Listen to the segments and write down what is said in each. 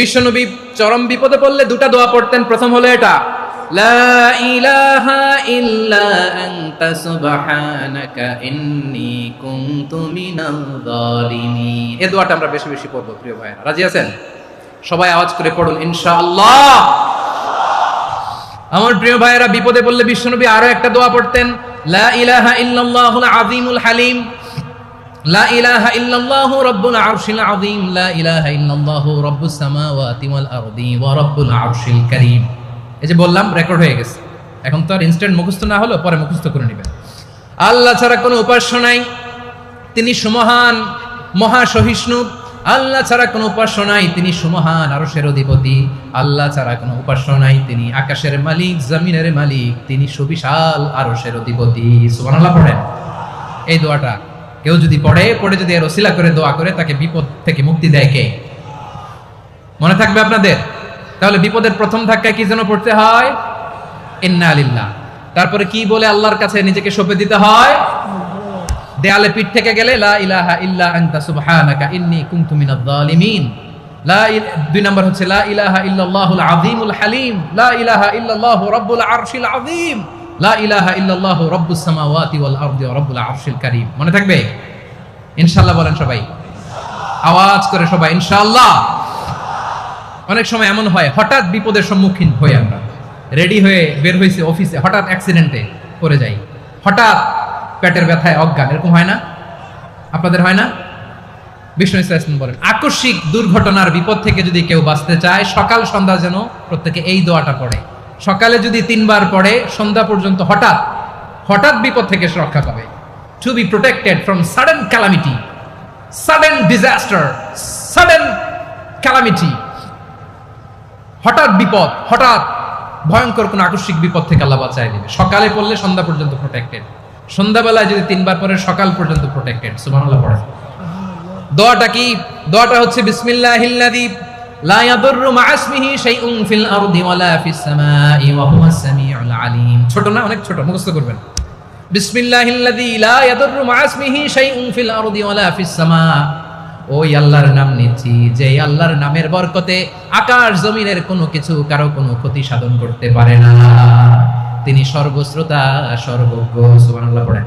বিশ্বনবী চরম বিপদে পড়লে দুটা দোয়া পড়তেন। প্রথম হলো এটা, লা ইলাহা ইল্লা আনতা সুবহানাকা ইন্নী কুনতু মিনাল যালিমিন। এই দোয়াটা আমরা বেশি বেশি পড়ব প্রিয় ভাইরা। রাজি আছেন? সবাই আওয়াজ করে পড়ুন ইনশাআল্লাহ। আমার প্রিয় ভাইরা, বিপদে পড়লে বিশ্বনবী আরো একটা দোয়া পড়তেন, লা ইলাহা ইল্লাল্লাহুল আযীমুল হালিম, লা ইলাহা ইল্লাল্লাহু রাব্বুল আরশিল আযীম, লা ইলাহা ইল্লাল্লাহু রাব্বুস সামাওয়াতি ওয়াল আরদি ওয়া রাব্বুল আরশিল কারীম। এই যে বললাম, রেকর্ড হয়ে গেছে। এখন তো আর ইনস্ট্যান্ট মুখস্থ না হলো, পরে মুখস্থ করে নেবেন। আল্লাহ ছাড়া কোনো উপাস্য নাই, তিনি সুমহান, মহাসহিষ্ণু। আল্লাহ ছাড়া কোনো উপাস্য নাই, তিনি সুমহান, আরশের অধিপতি। আল্লাহ ছাড়া কোনো উপাস্য নাই, তিনি আকাশের মালিক, জমিনের মালিক, তিনি সুবিশাল আরশের অধিপতি। সুবহানাল্লাহ পড়েন। এই দোয়াটা কেউ যদি পড়ে যদি এর ওসিলা করে দোয়া করে, তাকে বিপদ থেকে মুক্তি দেয় কে? মনে থাকবে আপনাদের? তাহলে বিপদের প্রথম ধাক্কায় কি যেন পড়তে হয়? ইন্না লিল্লাহ। তারপরে কি বলে আল্লাহর কাছে নিজেকে সঁপে দিতে হয়? দেয়ালে পিঠ থেকে গেলে লা ইলাহা ইল্লা আনতা সুবহানাকা ইন্নী কুনতু মিনাজ জালিমিন। দুই নম্বর হচ্ছে লা ইলাহা ইল্লাল্লাহুল আযীমুল হালিম, লা ইলাহা ইল্লাল্লাহু রাব্বুল আরশিল আযীম, লা ইলাহা ইল্লাল্লাহু রাব্বুস সামাওয়াতি ওয়াল আরদি ওয়া রাব্বুল আরশিল কারীম। মনে থাকবে? ইনশাআল্লাহ বলেন সবাই, আওয়াজ করে সবাই ইনশাআল্লাহ। অনেক সময় এমন হয়, হঠাৎ বিপদের সম্মুখীন হই আমরা, রেডি হয়ে বের হইছে অফিসে, হঠাৎ অ্যাক্সিডেন্টে পড়ে যাই, হঠাৎ পেটের ব্যথায় অজ্ঞান। এরকম হয় না? আপনাদের হয় না? বিষ্ণু ইসলাম বলেন, আকস্মিক দুর্ঘটনার বিপদ থেকে যদি কেউ বাঁচতে চায়, সকাল সন্ধ্যা যেন প্রত্যেকে এই দোয়াটা পড়ে। সকালে যদি 3 বার পড়ে, সন্ধ্যা পর্যন্ত হঠাৎ বিপদ থেকে সে রক্ষা পাবে। To be protected from sudden calamity, sudden disaster, sudden calamity. হঠাৎ বিপদ, হঠাৎ ভয়ঙ্কর কোন আকস্মিক বিপদ থেকে আল্লাহ বাঁচায় দিবে। সকালে পড়লে সন্ধ্যা পর্যন্ত প্রোটেক্টেড, সন্ধ্যাবেলায় যদি 3 বার পড়ে সকাল পর্যন্ত প্রোটেক্টেড। সুবহানাল্লাহ পড়ে। দোয়াটা কি? দোয়াটা হচ্ছে বিসমিল্লাহিল্লাযী লা ইয়াদুররু মা ইসমিহি শাইউন ফিল আরদি ওয়ালা ফিস সামাই ওয়া হুয়াস সামিউল আলিম। ছোট না? অনেক ছোট, মুখস্থ করবেন। বিসমিল্লাহিল্লাযী লা ইয়াদুররু মা ইসমিহি শাইউন ফিল আরদি ওয়ালা ফিস সামা। ওই আল্লাহর নাম নিচ্ছি, যে আল্লাহর নামের বরকতে আকাশ জমিনের কোনো কিছু কারো কোনো ক্ষতি সাধন করতে পারে না। তিনি সর্বশ্রোতা, সর্বজ্ঞ। সুবহানাল্লাহ পড়েন।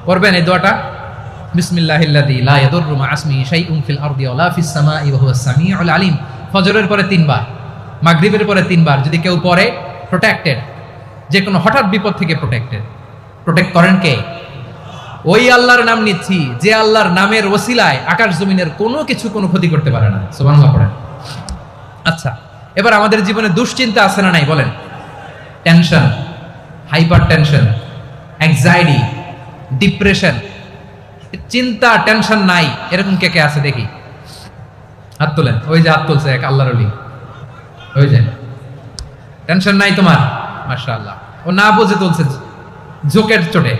পড়বেন এই দোয়াটা, বিসমিল্লাহিল্লাযী লা ইয়াদুররু মা ইসমিহি শাইউন ফিল আরদি ওয়ালা ফিস সামাই ওয়া হুয়াস সামিউল আলিম। ফজরের পরে 3 বার, মাগরিবের পরে 3 বার যদি কেউ পড়ে, প্রোটেক্টেড। যে কোনো হঠাৎ বিপদ থেকে প্রোটেক্টেড। প্রোটেক্ট করেন কে? ওই আল্লাহর নাম নিচ্ছি, যে আল্লাহর নামের ওসিলায় আকাশ জমিনের কোনো কিছু কোনো ক্ষতি করতে পারে না। সুবহানাল্লাহ পড়েন। আচ্ছা, এবার আমাদের জীবনে দুশ্চিন্তা আছে না নাই বলেন? Tension, hyper tension, anxiety, depression, চিন্তা, টেনশন নাই, এরকম কে কে আছে দেখি? হাত তোলেন। ওই যে হাত তুলছে এক আল্লাহর ওলি, ওই যে। টেনশন নাই তোমার? মাশাআল্লাহ। ও না বুঝে তুলছে, জোকের চোটে,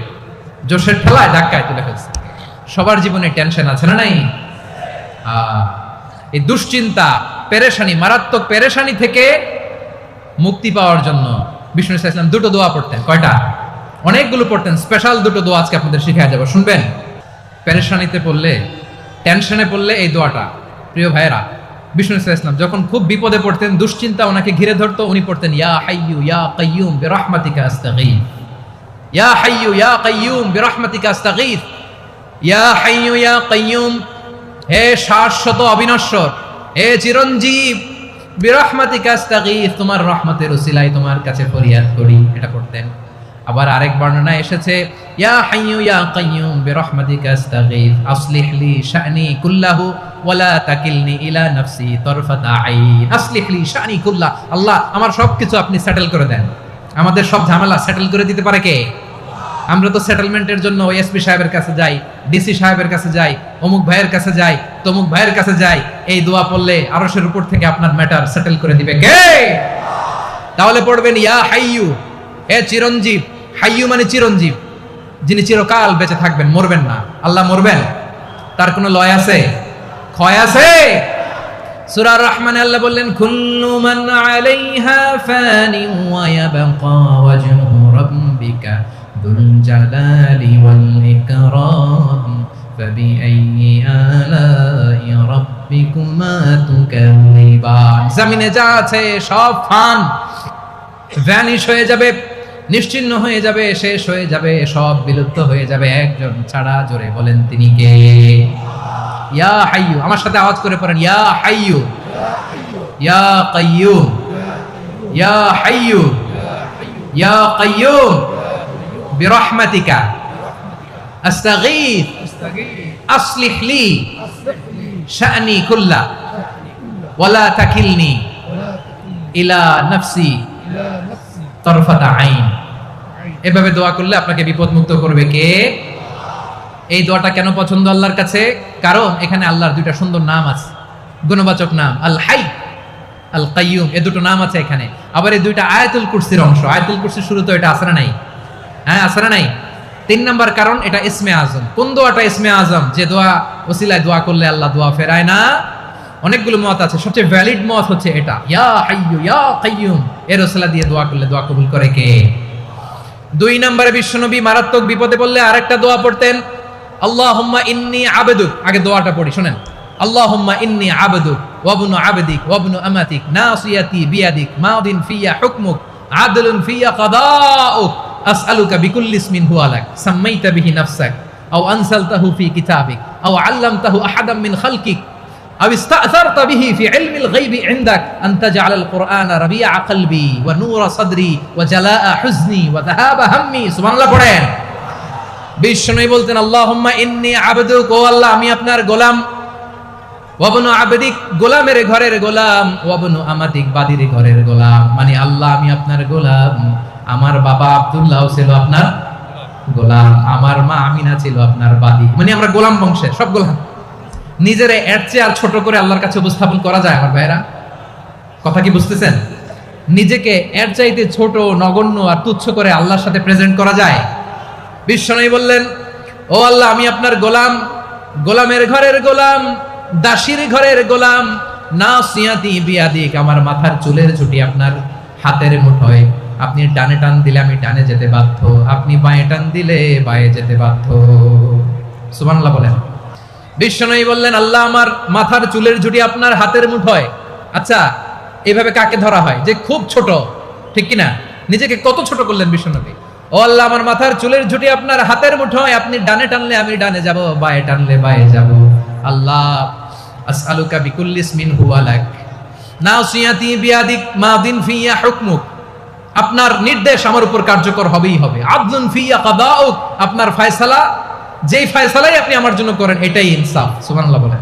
জোশের ঠেলায় ধাক্কায় তুলে ফেলছে। সবার জীবনে টেনশন আছে না নাই? এই দুশ্চিন্তা, পেরেশানি, মারাত্মক পেরেশানি থেকে মুক্তি পাওয়ার জন্য বিষ্ণু ইসলাম 2টো দোয়া পড়তেন। কয়টা? অনেকগুলো পড়তেন। স্পেশাল 2টো দোয়া আজকে আপনাদের শিখিয়ে যাবো, শুনবেন? পেরেশানিতে পড়লে, টেনশনে পড়লে এই দোয়াটা। প্রিয় ভাইয়েরা, বিষ্ণু ইসলাম যখন খুব বিপদে পড়তেন, দুশ্চিন্তা ওনাকে ঘিরে ধরতো, উনি পড়তেন, ইয়া হাইয়ু ইয়া কাইয়ুম বিরহমাতিকা আস্তাগীথ, ইয়া হাইয়ু ইয়া কাইয়ুম বিরহমাতিকা আস্তাগীথ, ইয়া হাইয়ু ইয়া কাইয়ুম, হে শাশ্বত অবিনশ্বর, হে চিরঞ্জীব, বিরহমাতিকা আস্তাগীথ, তোমার রহমতের উসিলায় তোমার কাছে ফরিয়াদ করি। এটা পড়তেন। আবার আরেক বর্ণনা এসেছে, ইয়া হাইয়ু ইয়া কাইয়ুম বিরহমাতিকা আস্তাগীথ আসলিহ লি শা'নি কুল্লাহু ওয়া লা তাকিলনি ইলা নাফসি তারফাতা আইন। আসলিহ লি শা'নি কুল্লাহ, আল্লাহ আমার সবকিছু আপনি সেটেল করে দেন। আমাদের সব ঝামেলা সেটেল করে দিতে পারে কে? আমরা তো সেটেলমেন্টের জন্য ওই এসপি সাহেবের কাছে যাই, ডিসি সাহেবের কাছে যাই, অমুক ভাইয়ের কাছে যাই, তমুক ভাইয়ের কাছে যাই। এই দোয়া পড়লে আরশের উপর থেকে আপনার ম্যাটার সেটেল করে দিবে কে? তাহলে পড়বেন, ইয়া হাইয়ু, হে চিরঞ্জীব। হাইয়ু মানে চিরঞ্জীব, যিনি চিরকাল বেঁচে থাকবেন, মরবেন না। আল্লাহ মরবেন? তার কোনো লয় আছে? ক্ষয় আছে? সূরা রহমানে আল্লাহ বললেন, কুল্লু মান আলাইহা ফানি ওয়া ইয়াবকা ওয়াজহু রাব্বিকা যুল জালালি ওয়াল ইকরাম ফাবিআইয়ি আলাই রাব্বিকা রাব্বিকুমা তুকাল্লিবান। জমিনে যা আছে সব ফান, ভ্যানিশ হয়ে যাবে, নিশ্চিহ্ন হয়ে যাবে, শেষ হয়ে যাবে, সব বিলুপ্ত হয়ে যাবে, একজন ছাড়া। জোরে বলেন তিনি কে? ইয়া হাইয়ু। আমার সাথে আওয়াজ করে পড়েন, ইয়া হাইয়ু, ইয়া কাইয়ুম, ইয়া হাইয়ু, ইয়া কাইয়ুম বিরহমাতিকা আস্তাগীথ আসলিহ লি শা'নি কুল্লা ওয়ালা তাকিলনি ইলা নাফসি তরফাতা আইন। এভাবে দোয়া করলে আপনাকে বিপদ মুক্ত করবে কে? এই দোয়াটা কেন পছন্দ আল্লাহর কাছে? কারণ এখানে আল্লাহর দুইটা সুন্দর নাম আছে, গুণবাচক নাম, আল হাই, আল কাইয়ুম। এই দুটো নাম আছে এখানে। আবার এই দুইটা আয়াতুল কুরসির অংশ। আয়াতুল কুরসির শুরুতে এটা আছে না নাই? হ্যাঁ, আছে না নাই? 3 নাম্বার কারণ এটা ইসমে আজম। কোন দোয়াটা ইসমে আজম? যে দোয়া ওসিলায় দোয়া করলে আল্লাহ দোয়া ফেরায় না। অনেকগুলো মত আছে, সবচেয়ে ভ্যালিড মত হচ্ছে এটা, ইয়া হাইয়ু ইয়া কাইয়ুম। এর ওসিলা দিয়ে দোয়া করলে দোয়া কবুল করে কে? 2 নম্বরে বিশ্বনবী মারাত্মক বিপদে পড়লে আরেকটা দোয়া পড়তেন, আল্লাহুম্মা ইন্নী আবদুক। আগে দোয়াটা পড়ি, শুনেন। আল্লাহুম্মা ইন্নী আবদুক ওয়া ইবনু আবদিক ওয়া ইবনু আমাতিক নাসিয়াতি বিয়াদিক মাদিন ফিয়া হুকমুক আদলুন ফিয়া কাদাউক আসআলুকা বিকুল্লি ইসমিন হুয়া লাক সাম্মাইতা বিহি নাফসাক আও আনসালতাহু ফি কিতাবিক আও আল্লামতাহু আহাদাম মিন খালকিক আও ইস্তা'সারতা বিহি ফি ইলমিল গায়বি ইনদাক আন তাজআলাল কুরআনা রাবিআ কলবি ওয়া নূরা সাদরি ওয়া জালাআ হুজনি ওয়া যাহাবা হাম্মি। সুবহানাল্লাহ পড়েন। বিশ্বনবী বলতেন, আল্লাহুম্মা ইন্নী আবদুক, ও আল্লাহ আমি আপনার গোলাম, ওয়া ইবনু আবদিক, গোলামের ঘরের গোলাম, ওয়া ইবনু আমাতিক, বাদীর ঘরের গোলাম। মানে আল্লাহ আমি আপনার গোলাম। আমার বাবা আব্দুল্লাহ ছিল আপনার গোলাম, আমার মা আমিনা ছিল আপনার বাদী। মানে আমরা গোলাম বংশের, সব গোলাম। নিজেরে এর চেয়ে আর ছোট করে আল্লাহর কাছে উপস্থাপন করা যায় আমার ভাইরা? কথা কি বুঝতেছেন? নিজেকে এর চাইতে ছোট, নগণ্য আর তুচ্ছ করে আল্লাহর সাথে প্রেজেন্ট করা যায়? বিশ্বনবী বললেন, ও আল্লাহ আমি আপনার গোলাম, গোলামের ঘরের গোলাম, দাসীর ঘরের গোলাম, নাসিয়াতি বিয়াদিক, আমার মাথার চুলের ঝুঁটি আপনার হাতের মুঠোয়। আপনি ডানে টান দিলে আমি ডানে যেতে বাধ্য, আপনি বাঁয়ে টান দিলে বাঁয়ে যেতে বাধ্য। সুবহানাল্লাহ বলেন। বিশ্বনবী বললেন, আল্লাহ আমার মাথার চুলের ঝুঁটি আপনার হাতের মুঠোয়। আচ্ছা, এইভাবে কাকে ধরা হয়? যে খুব ছোট, ঠিক কিনা? নিজেকে কত ছোট করলেন বিশ্বনবী। ও আল্লাহ আমার মাথার চুলের ঝুঁটি আপনার হাতের মুঠোয়, আপনি ডানে টানলে আমি ডানে যাব, বাঁয়ে টানলে বাঁয়ে যাব। আল্লাহ আসআলুকা বিকুল্লি ইসমিন হুয়া লাক নাসিয়াতি বিয়াদিক মাদিন ফিয়া হুকমুক, আপনার নির্দেশ আমার উপর কার্যকর হবেই হবে। আদলুন ফিয়া কাদাউক, আপনার ফয়সালা, যেই ফয়সালাই আপনি আমার জন্য করেন এটাই ইনসাফ। সুবহানাল্লাহ বলেন।